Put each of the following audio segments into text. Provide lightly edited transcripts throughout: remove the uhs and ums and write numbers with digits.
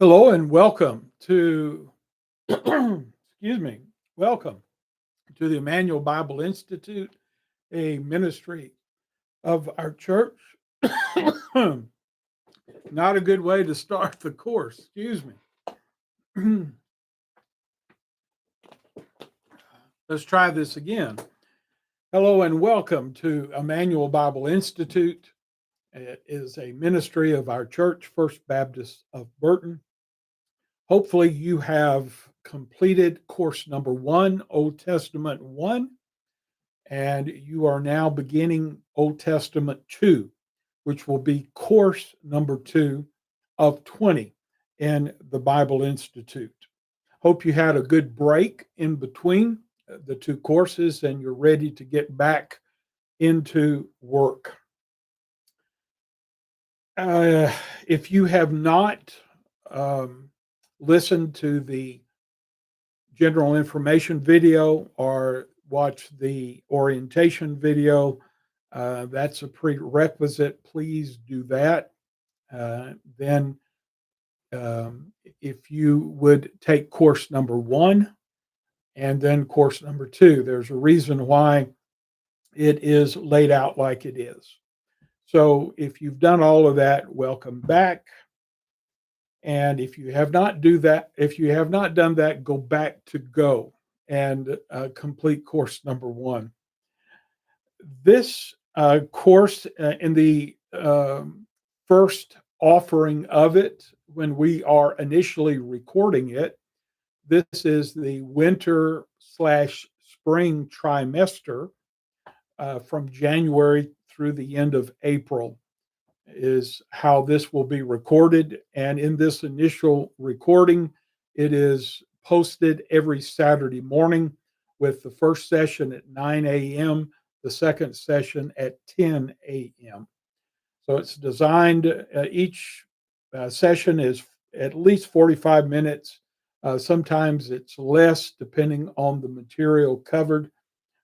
Hello and welcome to, excuse me, welcome to the Emmanuel Bible Institute, a ministry of our church. Not a good way to start the course, excuse me. Let's try this again. Hello and welcome to Emmanuel Bible Institute. It is a ministry of our church, First Baptist of Burton. Hopefully, you have completed course number 1, Old Testament 1, and you are now beginning Old Testament 2, which will be course number 2 of 20 in the Bible Institute. Hope you had a good break in between the two courses and you're ready to get back into work. If you have not um, listened to the general information video or watch the orientation video, that's a prerequisite. Please do that. Then, if you would take course number 1 and then course number 2, there's a reason why it is laid out like it is. So, if you've done all of that, welcome back. And if you have not done that, go back to go and complete course number 1. This course, in the first offering of it, when we are initially recording it, this is the winter slash spring trimester from January through the end of April is how this will be recorded. And in this initial recording, it is posted every Saturday morning with the first session at 9 a.m., the second session at 10 a.m. So it's designed, each session is at least 45 minutes. Sometimes it's less depending on the material covered,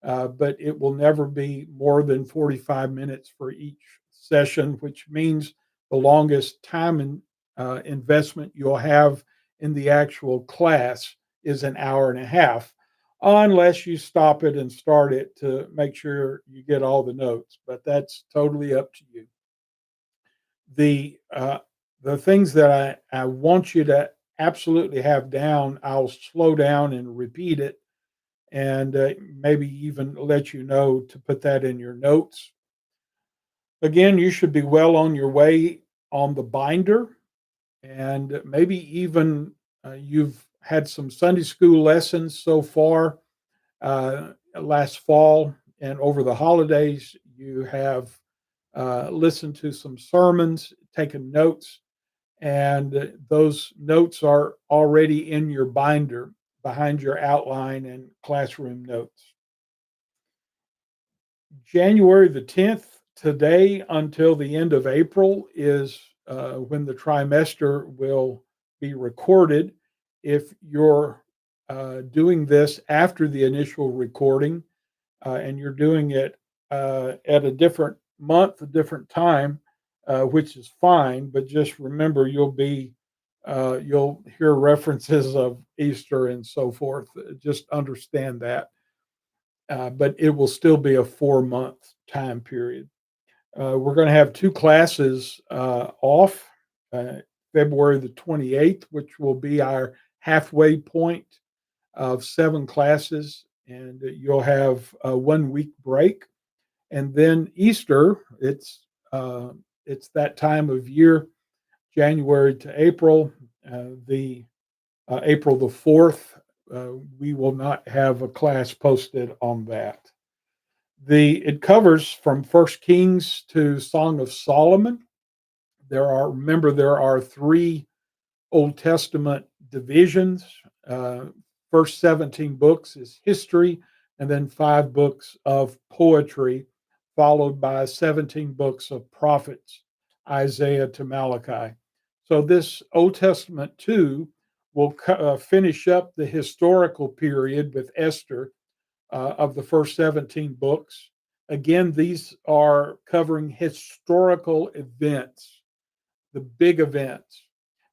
but it will never be more than 45 minutes for each session, which means the longest time investment you'll have in the actual class is an hour and a half, unless you stop it and start it to make sure you get all the notes. But that's totally up to you. The things that I want you to absolutely have down, I'll slow down and repeat it, and maybe even let you know to put that in your notes. Again, you should be well on your way on the binder, and maybe even you've had some Sunday school lessons so far last fall, and over the holidays, you have listened to some sermons, taken notes, and those notes are already in your binder behind your outline and classroom notes. January the 10th, today until the end of April, is when the trimester will be recorded. If you're doing this after the initial recording and you're doing it at a different month, a different time, which is fine, but just remember you'll hear references of Easter and so forth. Just understand that, but it will still be a 4-month time period. We're going to have 2 classes off, uh, February the 28th, which will be our halfway point of 7 classes, and you'll have a 1 week break. And then Easter, it's that time of year, January to April. The April the 4th, we will not have a class posted on that. It covers from First Kings to Song of Solomon. There are 3 Old Testament divisions. First 17 books is history, and then 5 books of poetry, followed by 17 books of prophets, Isaiah to Malachi. So this Old Testament 2 will finish up the historical period with Esther of the first 17 books. Again, these are covering historical events, the big events.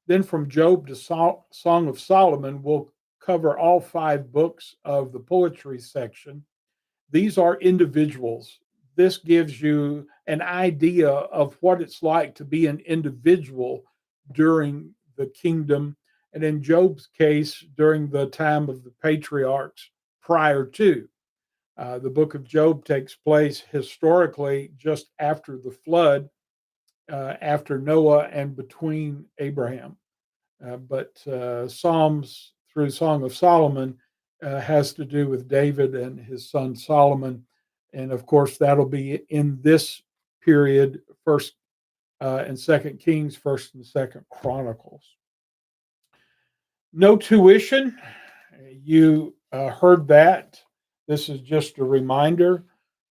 Then from Job to Song of Solomon, we'll cover all 5 books of the poetry section. These are individuals. This gives you an idea of what it's like to be an individual during the kingdom, and in Job's case, during the time of the patriarchs prior to. The book of Job takes place historically just after the flood, after Noah, and between Abraham. But Psalms through Song of Solomon has to do with David and his son Solomon, and of course that'll be in this period, First and Second Kings, First and Second Chronicles. No tuition. You heard that. This is just a reminder.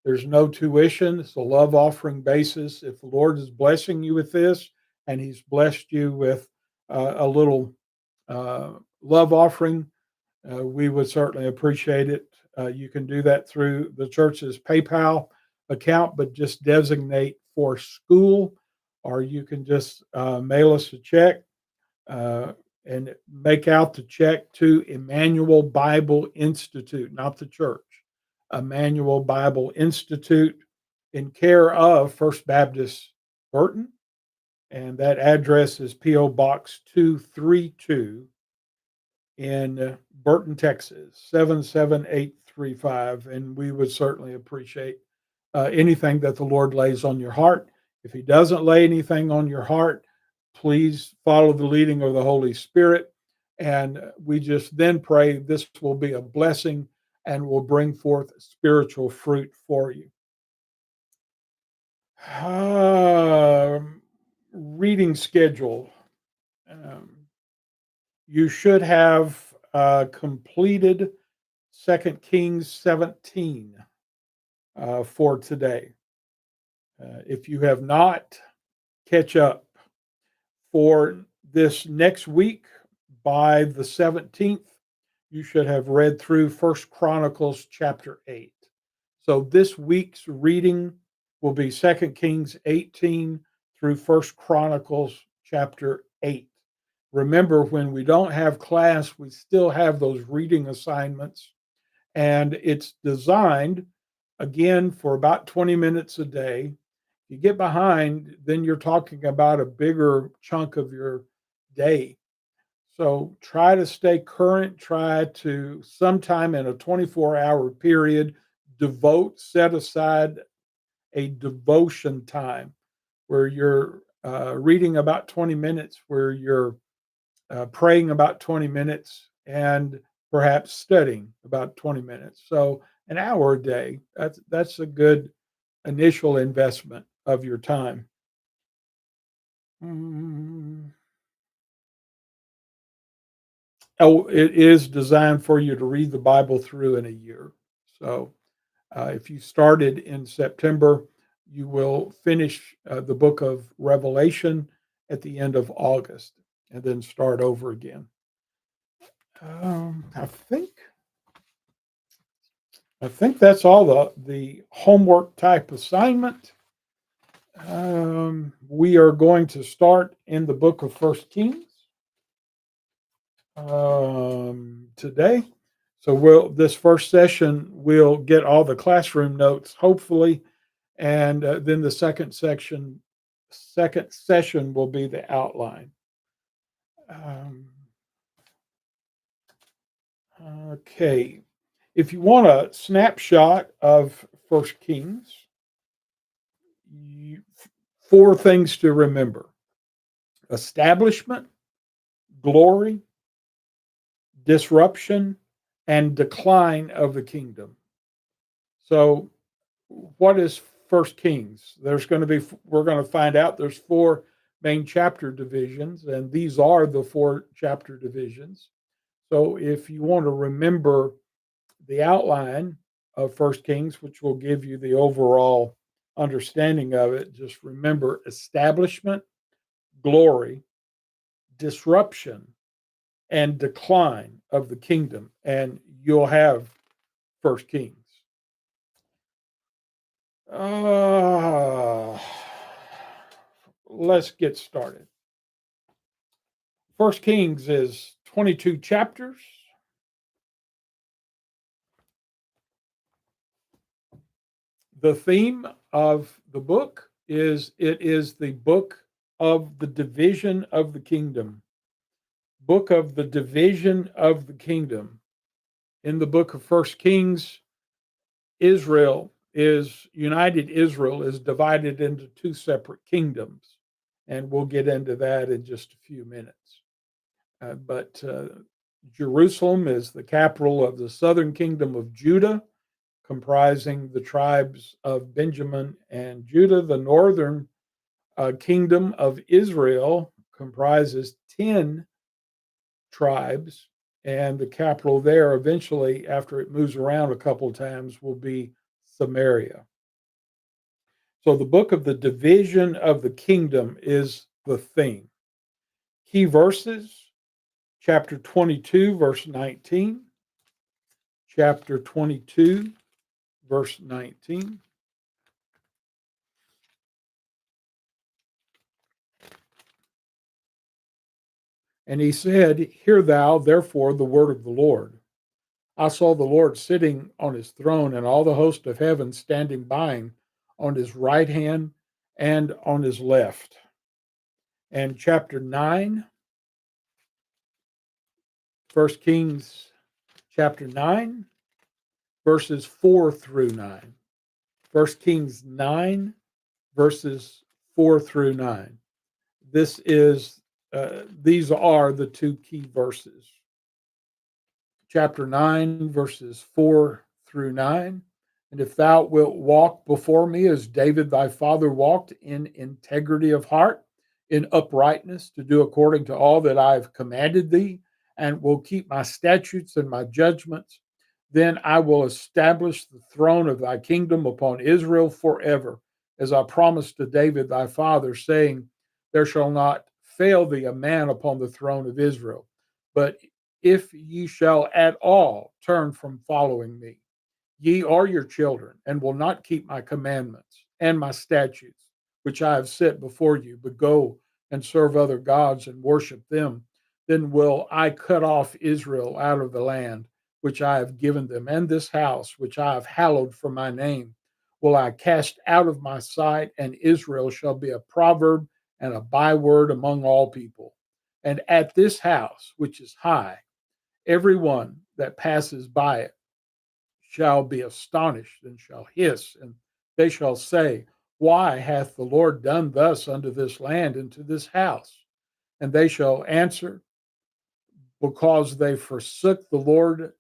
There's no tuition. It's a love offering basis. If the Lord is blessing you with this, and He's blessed you with a little love offering, we would certainly appreciate it. You can do that through the church's PayPal account, but just designate for school, or you can just mail us a check and make out the check to Emmanuel Bible Institute, not the church. Emmanuel Bible Institute, in care of First Baptist Burton, and that address is P.O. Box 232 in Burton, Texas, 77835. And we would certainly appreciate anything that the Lord lays on your heart. If He doesn't lay anything on your heart, please follow the leading of the Holy Spirit. And we just then pray this will be a blessing and will bring forth spiritual fruit for you. Reading schedule. You should have completed 2 Kings 17 for today. If you have not, catch up. For this next week, by the 17th, you should have read through First Chronicles chapter 8. So this week's reading will be 2 Kings 18 through First Chronicles chapter 8. Remember, when we don't have class, we still have those reading assignments, and it's designed, again, for about 20 minutes a day. You get behind, then you're talking about a bigger chunk of your day. So try to stay current. Try to, sometime in a 24-hour period, set aside a devotion time where you're reading about 20 minutes, where you're praying about 20 minutes, and perhaps studying about 20 minutes. So an hour a day, that's a good initial investment of your time. Oh, it is designed for you to read the Bible through in a year. So if you started in September, you will finish the book of Revelation at the end of August and then start over again. I think that's all the homework type assignment. We are going to start in the book of First Kings today. So this first session we'll get all the classroom notes, hopefully, and then the second session will be the outline. Okay, if you want a snapshot of First Kings, 4 things to remember: establishment, glory, disruption, and decline of the kingdom. So what is First Kings? We're going to find out there's 4 main chapter divisions, and these are the 4 chapter divisions. So if you want to remember the outline of First Kings, which will give you the overall understanding of it, just remember establishment, glory, disruption, and decline of the kingdom, and you'll have First Kings. Let's get started. First Kings is 22 chapters. The theme of the book is it is the book of the division of the kingdom. Book of the division of the kingdom. In the book of First Kings, United Israel is divided into two separate kingdoms. And we'll get into that in just a few minutes. But Jerusalem is the capital of the southern kingdom of Judah, comprising the tribes of Benjamin and Judah. The northern kingdom of Israel comprises 10 tribes, and the capital there eventually, after it moves around a couple of times, will be Samaria. So the book of the division of the kingdom is the theme. Key verses, chapter 22, verse 19. Chapter 22, verse 19. And he said, Hear thou therefore the word of the Lord. I saw the Lord sitting on his throne, and all the host of heaven standing by him on his right hand and on his left. And chapter 9, 1 Kings chapter 9, verses 4 through 9. 1 Kings 9, verses 4 through 9. These are the two key verses. Chapter 9, verses 4 through 9. And if thou wilt walk before me as David thy father walked in integrity of heart, in uprightness, to do according to all that I have commanded thee, and will keep my statutes and my judgments, then I will establish the throne of thy kingdom upon Israel forever, as I promised to David thy father, saying, There shall not fail thee a man upon the throne of Israel. But if ye shall at all turn from following me, ye are your children, and will not keep my commandments and my statutes, which I have set before you, but go and serve other gods and worship them, then will I cut off Israel out of the land which I have given them, and this house which I have hallowed for my name will I cast out of my sight, and Israel shall be a proverb and a byword among all people. And at this house, which is high, everyone that passes by it shall be astonished and shall hiss, and they shall say, Why hath the Lord done thus unto this land and to this house? And they shall answer, Because they forsook the Lord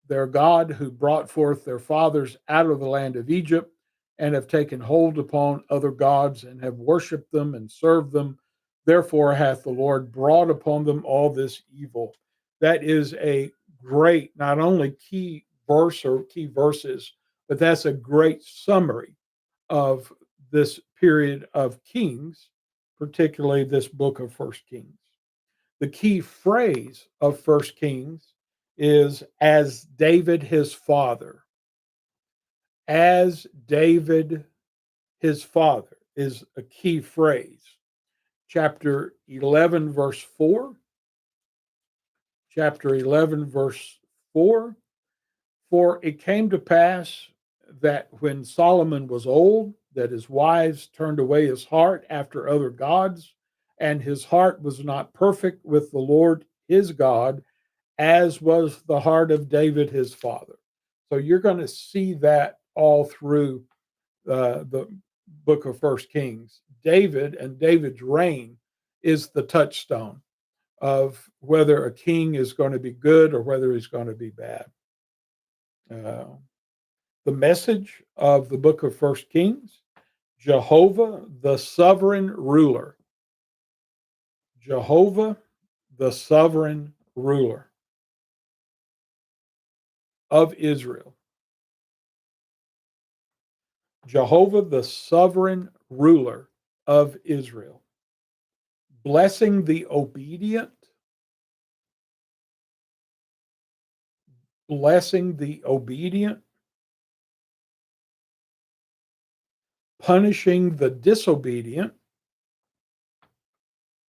their God, who brought forth their fathers out of the land of Egypt, and have taken hold upon other gods, and have worshipped them and served them. Therefore hath the Lord brought upon them all this evil. That is a great, not only key verse or key verses, but that's a great summary of this period of Kings, particularly this book of First Kings. The key phrase of First Kings is as David his father. As David his father is a key phrase. Chapter 11, verse 4. Chapter 11, verse 4. For it came to pass that when Solomon was old, that his wives turned away his heart after other gods, and his heart was not perfect with the Lord his God, as was the heart of David his father. So you're going to see that all through the book of First Kings. David and David's reign is the touchstone of whether a king is going to be good or whether he's going to be bad. The message of the book of First Kings: Jehovah, the sovereign ruler. Jehovah, the sovereign ruler of Israel. Jehovah, the sovereign ruler of Israel. Blessing the obedient. Blessing the obedient. Punishing the disobedient.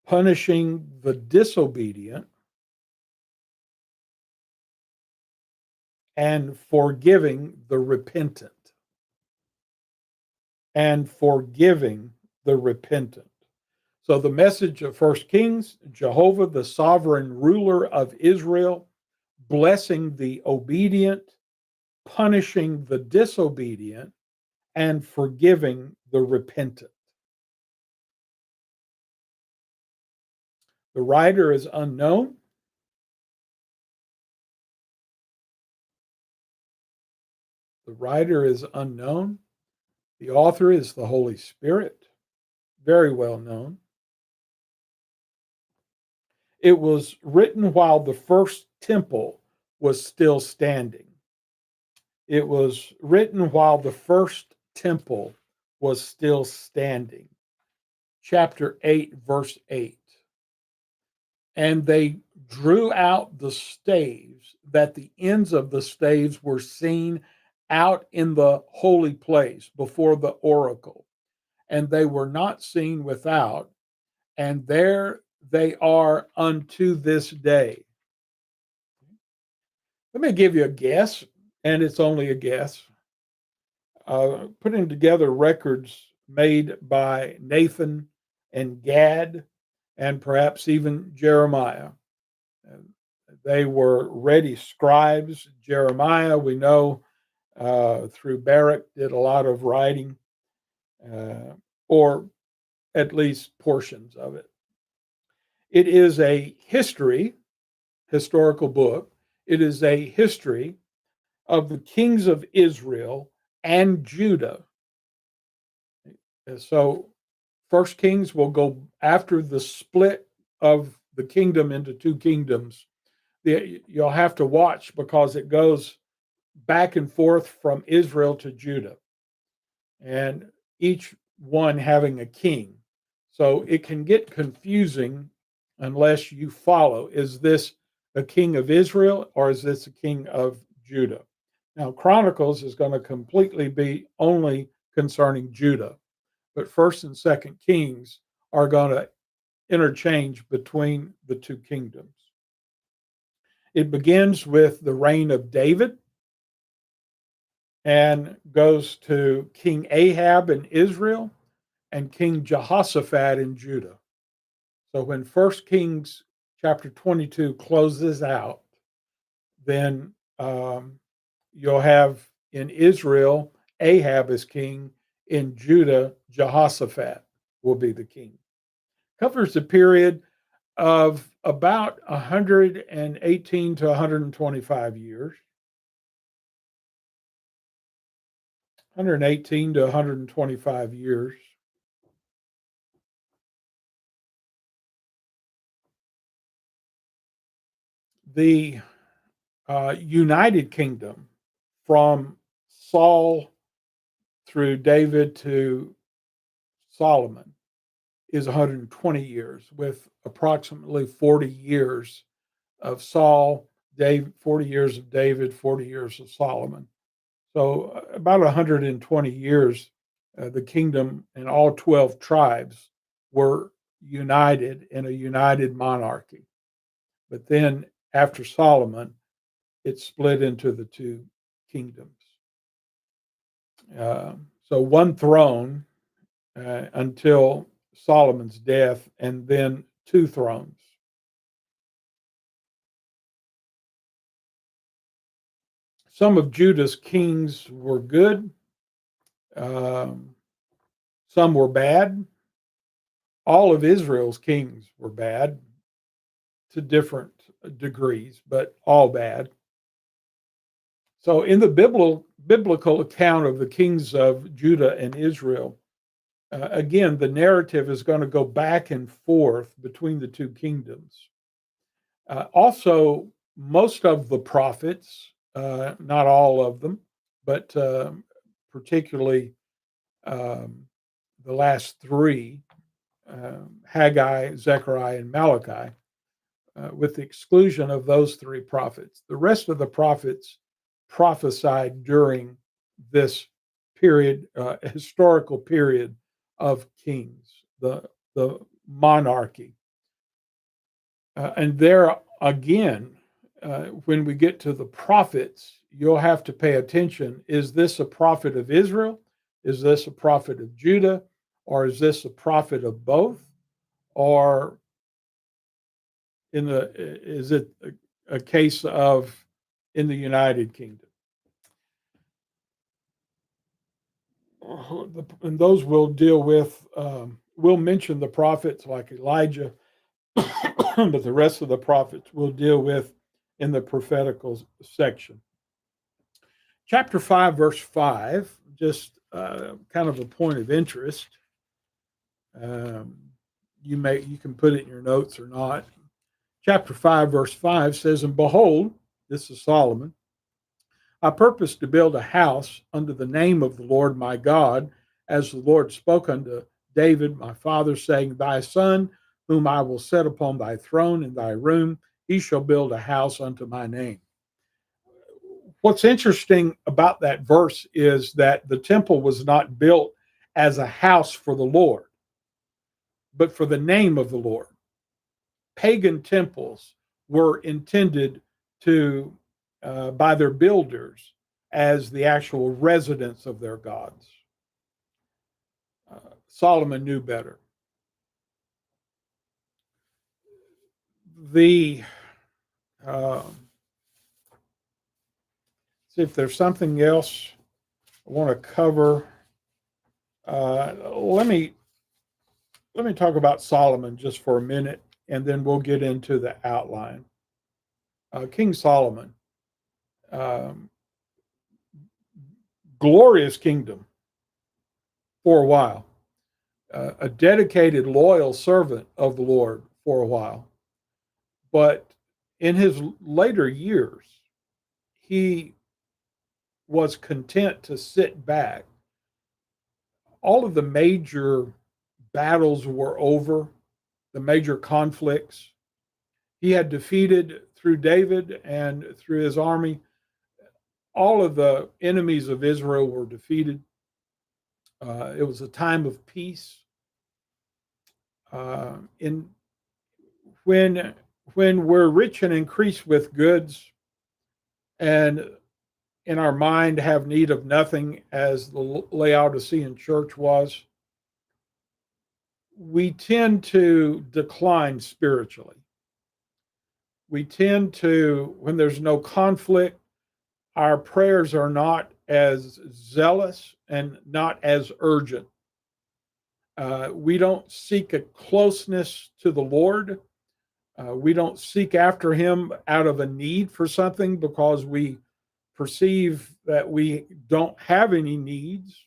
punishing the disobedient, and forgiving the repentant. And forgiving the repentant. So the message of First Kings, Jehovah, the sovereign ruler of Israel, blessing the obedient, punishing the disobedient, and forgiving the repentant. The writer is unknown. The writer is unknown. The author is the Holy Spirit, very well known. It was written while the first temple was still standing. It was written while the first temple was still standing. Chapter 8, verse 8. And they drew out the staves, that the ends of the staves were seen out in the holy place before the oracle, and they were not seen without, and there they are unto this day. Let me give you a guess, and it's only a guess. Putting together records made by Nathan and Gad, and perhaps even Jeremiah. They were ready scribes. Jeremiah, we know through Baruch, did a lot of writing, or at least portions of it. It is a historical book. It is a history of the kings of Israel and Judah. So, First Kings will go after the split of the kingdom into two kingdoms. You'll have to watch because it goes back and forth from Israel to Judah, and each one having a king. So it can get confusing unless you follow. Is this a king of Israel or is this a king of Judah? Now, Chronicles is going to completely be only concerning Judah, but First and Second Kings are going to interchange between the two kingdoms. It begins with the reign of David and goes to King Ahab in Israel and King Jehoshaphat in Judah. So when First Kings chapter 22 closes out, then you'll have in Israel Ahab as king, in Judah Jehoshaphat will be the king. Covers a period of about 118 to 125 years. 118 to 125 years. The United Kingdom from Saul through David to Solomon is 120 years, with approximately 40 years of Saul, 40 years of David, 40 years of Solomon. So about 120 years, the kingdom and all 12 tribes were united in a united monarchy. But then after Solomon, it split into the two kingdoms. So one throne until Solomon's death, and then two thrones. Some of Judah's kings were good, some were bad. All of Israel's kings were bad to different degrees, but all bad. So, in the biblical account of the kings of Judah and Israel, again, the narrative is going to go back and forth between the two kingdoms. Also, most of the prophets, not all of them, but particularly the last three, Haggai, Zechariah, and Malachi, with the exclusion of those three prophets. The rest of the prophets prophesied during this period, historical period of kings, the monarchy. And there again, when we get to the prophets, you'll have to pay attention. Is this a prophet of Israel? Is this a prophet of Judah? Or is this a prophet of both? Or is it a case of in the United Kingdom? And those will deal with, we'll mention the prophets like Elijah, but the rest of the prophets we'll deal with in the prophetical section. Chapter 5, verse 5, just kind of a point of interest. You can put it in your notes or not. Chapter 5, verse 5 says, "And behold," this is Solomon, "I purpose to build a house under the name of the Lord my God, as the Lord spoke unto David my father, saying, Thy son, whom I will set upon thy throne in thy room, he shall build a house unto my name." What's interesting about that verse is that the temple was not built as a house for the Lord, but for the name of the Lord. Pagan temples were intended to, by their builders, as the actual residence of their gods. Solomon knew better. See if there's something else I want to cover. Let me talk about Solomon just for a minute, and then we'll get into the outline. King Solomon, glorious kingdom for a while, a dedicated, loyal servant of the Lord for a while. But in his later years, he was content to sit back. All of the major battles were over, the major conflicts. He had defeated through David and through his army. All of the enemies of Israel were defeated. It was a time of peace. When we're rich and increased with goods, and in our mind have need of nothing, as the Laodicean church was, we tend to decline spiritually. We tend to, when there's no conflict, our prayers are not as zealous and not as urgent. We don't seek a closeness to the Lord. We don't seek after him out of a need for something because we perceive that we don't have any needs.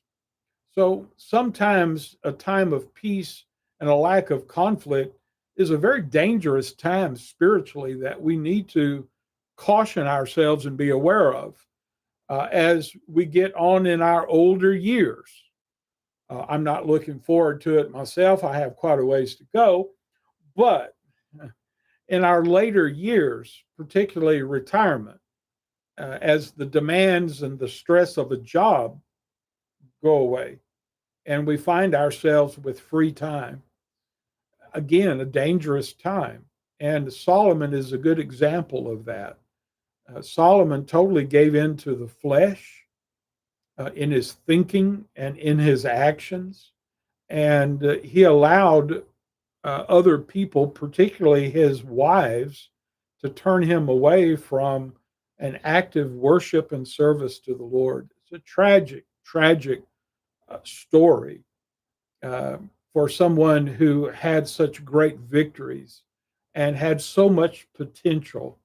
So sometimes a time of peace and a lack of conflict is a very dangerous time spiritually that we need to caution ourselves and be aware of as we get on in our older years. I'm not looking forward to it myself. I have quite a ways to go. But in our later years, particularly retirement, as the demands and the stress of a job go away, and we find ourselves with free time. Again, a dangerous time. And Solomon is a good example of that. Solomon totally gave in to the flesh in his thinking and in his actions. And he allowed other people, particularly his wives, to turn him away from an active worship and service to the Lord. It's a tragic, tragic story for someone who had such great victories and had so much potential,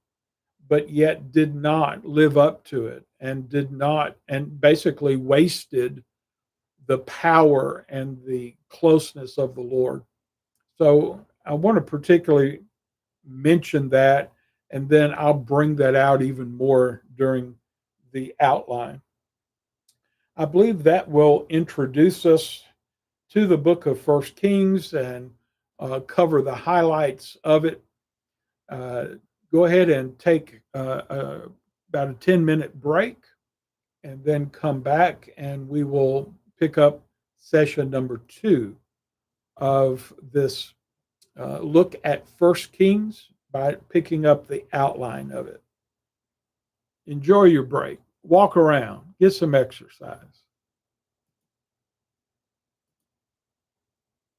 but yet did not live up to it and did not, and basically wasted the power and the closeness of the Lord. So I want to particularly mention that, and then I'll bring that out even more during the outline. I believe that will introduce us to the book of First Kings and cover the highlights of it. Go ahead and take about a 10-minute break and then come back, and we will pick up session number 2 of this look at First Kings by picking up the outline of it. Enjoy your break. Walk around, get some exercise.